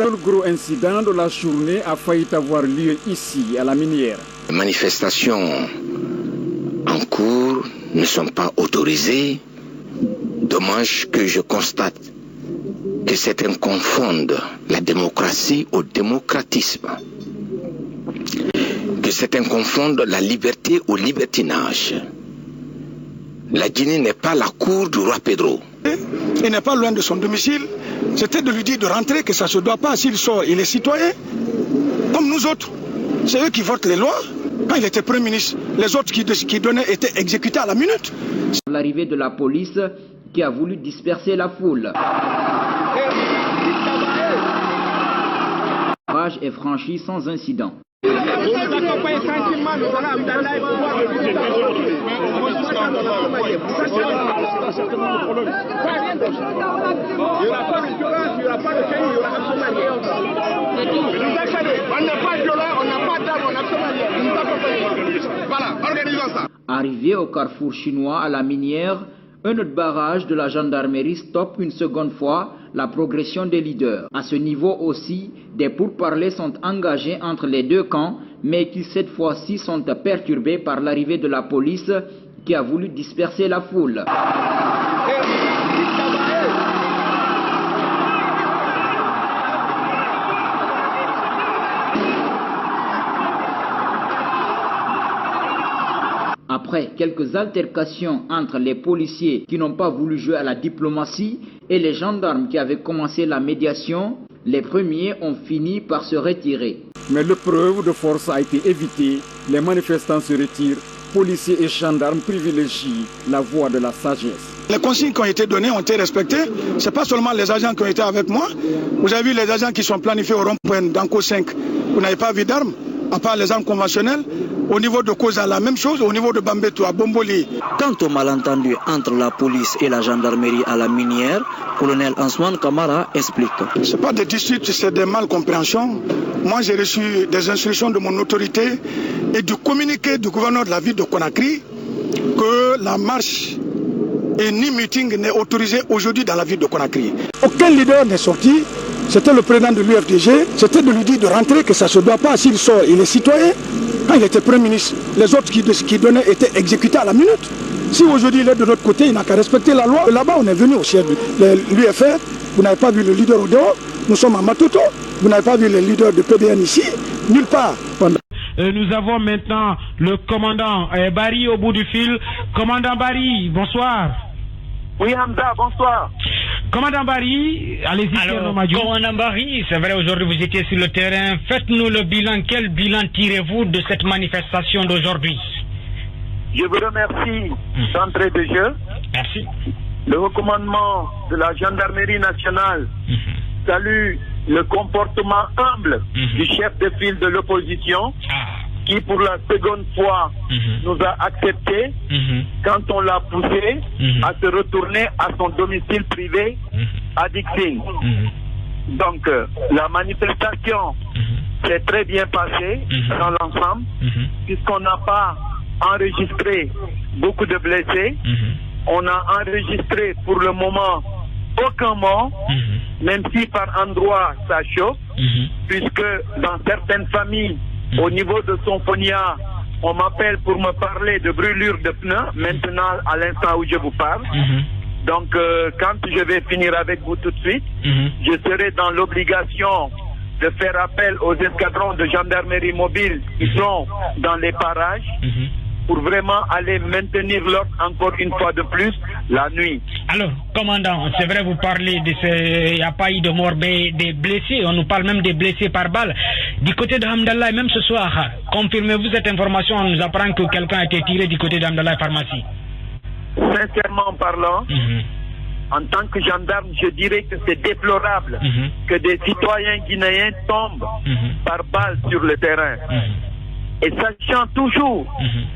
Le gros incident de la journée a failli avoir lieu ici, à la Minière. Les manifestations en cours ne sont pas autorisées. Dommage que je constate que certains confondent la démocratie au démocratisme, que certains confondent la liberté au libertinage. La Guinée n'est pas la cour du roi Pedro. Il n'est pas loin de son domicile. C'était de lui dire de rentrer, que ça ne se doit pas. S'il sort, il est citoyen, comme nous autres. C'est eux qui votent les lois. Quand il était Premier ministre, les autres qui donnaient étaient exécutés à la minute. L'arrivée de la police qui a voulu disperser la foule. La page est franchie sans incident. Arrivé au carrefour chinois à la Minière, un autre barrage de la gendarmerie stoppe une seconde fois la progression des leaders. À ce niveau aussi, des pourparlers sont engagés entre les deux camps, mais qui cette fois-ci sont perturbés par l'arrivée de la police qui a voulu disperser la foule. Après quelques altercations entre les policiers qui n'ont pas voulu jouer à la diplomatie et les gendarmes qui avaient commencé la médiation, les premiers ont fini par se retirer. Mais l'épreuve de force a été évitée, les manifestants se retirent, policiers et gendarmes privilégient la voie de la sagesse. Les consignes qui ont été données ont été respectées. Ce n'est pas seulement les agents qui ont été avec moi. Vous avez vu les agents qui sont planifiés au rond-point d'Anko 5. Vous n'avez pas vu d'armes, à part les armes conventionnelles. Au niveau de Koza, la même chose. Au niveau de Bambeto, à Bomboli. Quant au malentendu entre la police et la gendarmerie à la Minière, colonel Ansman Kamara explique. Ce n'est pas des disputes, c'est des malcompréhensions. Moi, j'ai reçu des instructions de mon autorité et du communiqué du gouverneur de la ville de Conakry que la marche et ni meeting n'est autorisé aujourd'hui dans la ville de Conakry. Aucun leader n'est sorti. C'était le président de l'UFDG. C'était de lui dire de rentrer, que ça ne se doit pas. S'il sort, il est citoyen. Quand il était Premier ministre, les autres qui donnaient étaient exécutés à la minute. Si aujourd'hui il est de notre côté, il n'a qu'à respecter la loi. Là-bas, on est venu au siège de l'UFR. Vous n'avez pas vu le leader au dehors. Nous sommes à Matoto. Vous n'avez pas vu les leaders de PDN ici. Nulle part. Nous avons maintenant le commandant Barry au bout du fil. Commandant Barry, bonsoir. Oui, Hamza, bonsoir. Commandant Barry, allez-y. Alors, commandant Barry, c'est vrai, aujourd'hui vous étiez sur le terrain. Faites-nous le bilan. Quel bilan tirez-vous de cette manifestation d'aujourd'hui? Je vous remercie d'entrée de jeu. Merci. Le recommandement de la gendarmerie nationale salue le comportement humble du chef de file de l'opposition qui pour la seconde fois nous a accepté quand on l'a poussé à se retourner à son domicile privé à Dixing. Donc la manifestation s'est très bien passée dans l'ensemble puisqu'on n'a pas enregistré beaucoup de blessés. On a enregistré pour le moment aucun mort, même si par endroits ça chauffe, puisque dans certaines familles, au niveau de Sonfonia, on m'appelle pour me parler de brûlure de pneus, maintenant à l'instant où je vous parle. Donc quand je vais finir avec vous tout de suite, je serai dans l'obligation de faire appel aux escadrons de gendarmerie mobile qui sont dans les parages pour vraiment aller maintenir l'ordre encore une fois de plus la nuit. Alors, commandant, c'est vrai, vous parlez de ce... Il n'y a pas eu de mort, mais des blessés. On nous parle même des blessés par balle. Du côté de Hamdallah, même ce soir, confirmez-vous cette information? On nous apprend que quelqu'un a été tiré du côté d'Hamdallah Pharmacie. Sincèrement parlant, en tant que gendarme, je dirais que c'est déplorable que des citoyens guinéens tombent par balle sur le terrain. Et sachant toujours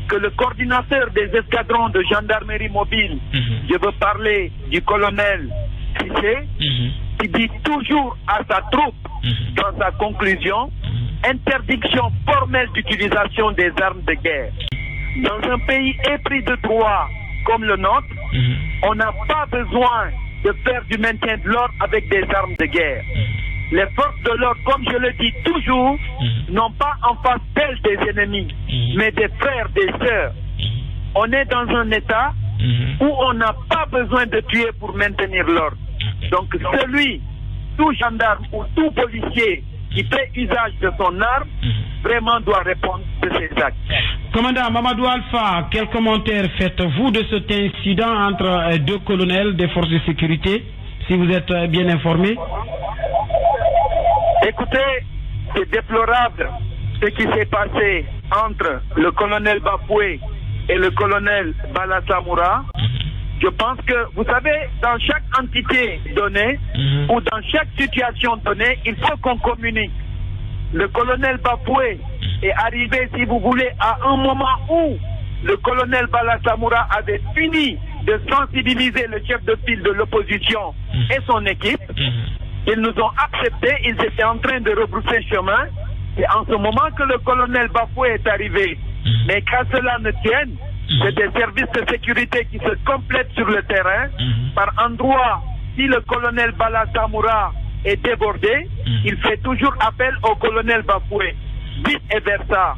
que le coordinateur des escadrons de gendarmerie mobile, je veux parler du colonel Trichet, qui dit toujours à sa troupe, dans sa conclusion, interdiction formelle d'utilisation des armes de guerre. Dans un pays épris de droit comme le nôtre, on n'a pas besoin de faire du maintien de l'ordre avec des armes de guerre. les forces de l'ordre, comme je le dis toujours, n'ont pas en face d'elles des ennemis, mais des frères, des sœurs. On est dans un état où on n'a pas besoin de tuer pour maintenir l'ordre. Donc tout gendarme ou tout policier qui fait usage de son arme, vraiment doit répondre de ses actes. Commandant Mamadou Alpha, quel commentaire faites-vous de cet incident entre deux colonels des forces de sécurité, si vous êtes bien informé? Écoutez, c'est déplorable ce qui s'est passé entre le colonel Bafoué et le colonel Balasamoura. Je pense que, vous savez, dans chaque entité donnée ou dans chaque situation donnée, il faut qu'on communique. Le colonel Bafoué est arrivé, si vous voulez, à un moment où le colonel Balasamoura avait fini de sensibiliser le chef de file de l'opposition et son équipe. Ils nous ont acceptés, ils étaient en train de rebrousser chemin. C'est en ce moment que le colonel Bafoué est arrivé. Mais qu'à cela ne tienne, c'est des services de sécurité qui se complètent sur le terrain. Par endroit, si le colonel Balasamoura est débordé, il fait toujours appel au colonel Bafoué. Vice et versa.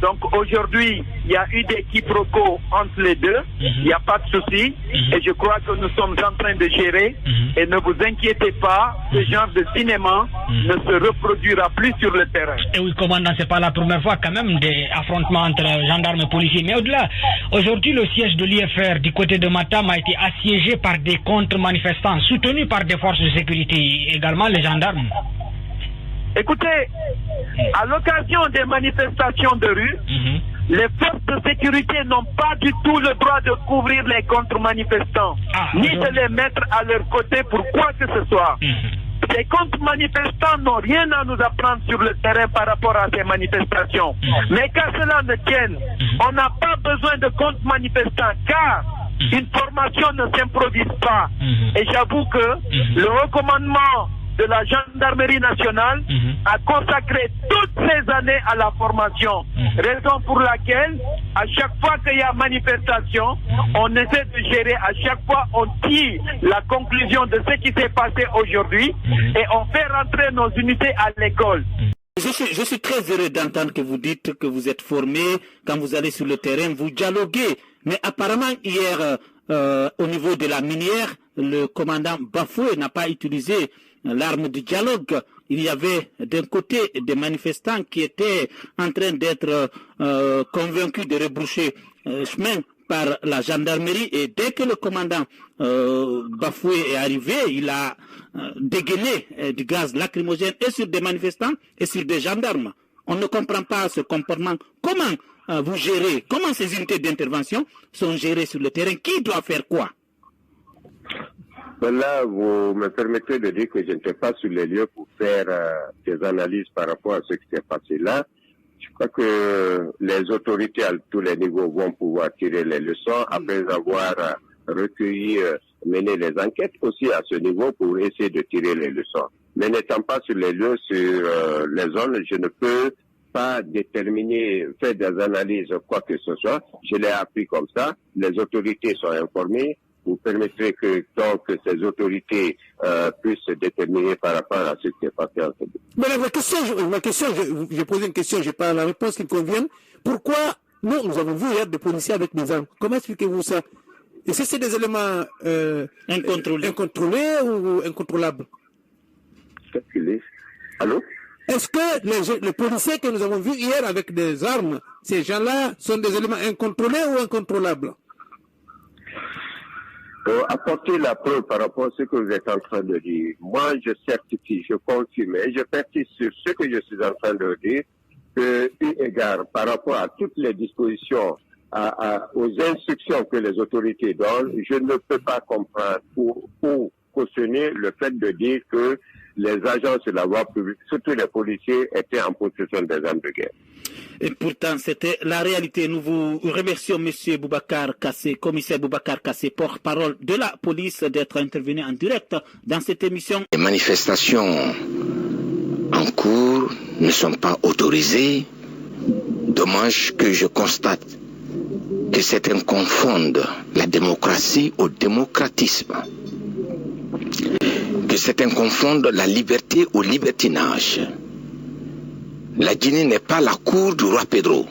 Donc aujourd'hui, il y a eu des quiproquos entre les deux. Il n'y a pas de souci. Et je crois que nous sommes en train de gérer. Et ne vous inquiétez pas, ce genre de cinéma ne se reproduira plus sur le terrain. Et oui, commandant, c'est pas la première fois quand même des affrontements entre gendarmes et policiers. Mais au-delà, aujourd'hui, le siège de l'IFR du côté de Matam a été assiégé par des contre-manifestants, soutenus par des forces de sécurité, également les gendarmes. Écoutez, à l'occasion des manifestations de rue, les forces de sécurité n'ont pas du tout le droit de couvrir les contre-manifestants, ni de les mettre à leur côté pour quoi que ce soit. Les contre-manifestants n'ont rien à nous apprendre sur le terrain par rapport à ces manifestations. Mais qu'à cela ne tienne, on n'a pas besoin de contre-manifestants car une formation ne s'improvise pas. Et j'avoue que le recommandement de la gendarmerie nationale a consacré toutes ces années à la formation. Raison pour laquelle, à chaque fois qu'il y a manifestation, on essaie de gérer, à chaque fois on tire la conclusion de ce qui s'est passé aujourd'hui et on fait rentrer nos unités à l'école. Je suis très heureux d'entendre que vous dites que vous êtes formé, quand vous allez sur le terrain, vous dialoguez. Mais apparemment, hier, au niveau de la minière, le commandant Bafoué n'a pas utilisé l'arme du dialogue. Il y avait d'un côté des manifestants qui étaient en train d'être convaincus de rebrousser chemin par la gendarmerie et dès que le commandant Bafoué est arrivé, il a dégainé du gaz lacrymogène et sur des manifestants et sur des gendarmes. On ne comprend pas ce comportement. Comment vous gérez, comment ces unités d'intervention sont gérées sur le terrain? Qui doit faire quoi? Là, vous me permettez de dire que je n'étais pas sur les lieux pour faire des analyses par rapport à ce qui s'est passé là. Je crois que les autorités à tous les niveaux vont pouvoir tirer les leçons après avoir recueilli, mené les enquêtes aussi à ce niveau pour essayer de tirer les leçons. Mais n'étant pas sur les lieux, sur les zones, je ne peux pas déterminer, faire des analyses, quoi que ce soit. Je l'ai appris comme ça. Les autorités sont informées. Vous permettrez que donc ces autorités puissent se déterminer par rapport à ce qui est passé en ce moment. Mais ma question, j'ai posé une question, j'ai pas la réponse qui convienne. Pourquoi nous avons vu hier des policiers avec des armes? Comment expliquez-vous ça? Est-ce que c'est des éléments incontrôlés ou incontrôlables? Allô? Est-ce que les policiers que nous avons vus hier avec des armes, ces gens-là sont des éléments incontrôlés ou incontrôlables? Apporter la preuve par rapport à ce que vous êtes en train de dire. Moi, je certifie, je confirme et je persiste sur ce que je suis en train de dire, que, eu égard par rapport à toutes les dispositions, aux instructions que les autorités donnent, je ne peux pas comprendre ou cautionner le fait de dire que les agents sur la voie publique, surtout les policiers, étaient en possession des armes de guerre. Et pourtant, c'était la réalité. Nous vous remercions, M. Boubacar Kassé, commissaire Boubacar Kassé, porte-parole de la police, d'être intervenu en direct dans cette émission. Les manifestations en cours ne sont pas autorisées. Dommage que je constate que certains confondent la démocratie au démocratisme. Que que certains confondent la liberté au libertinage. La Guinée n'est pas la cour du roi Pedro.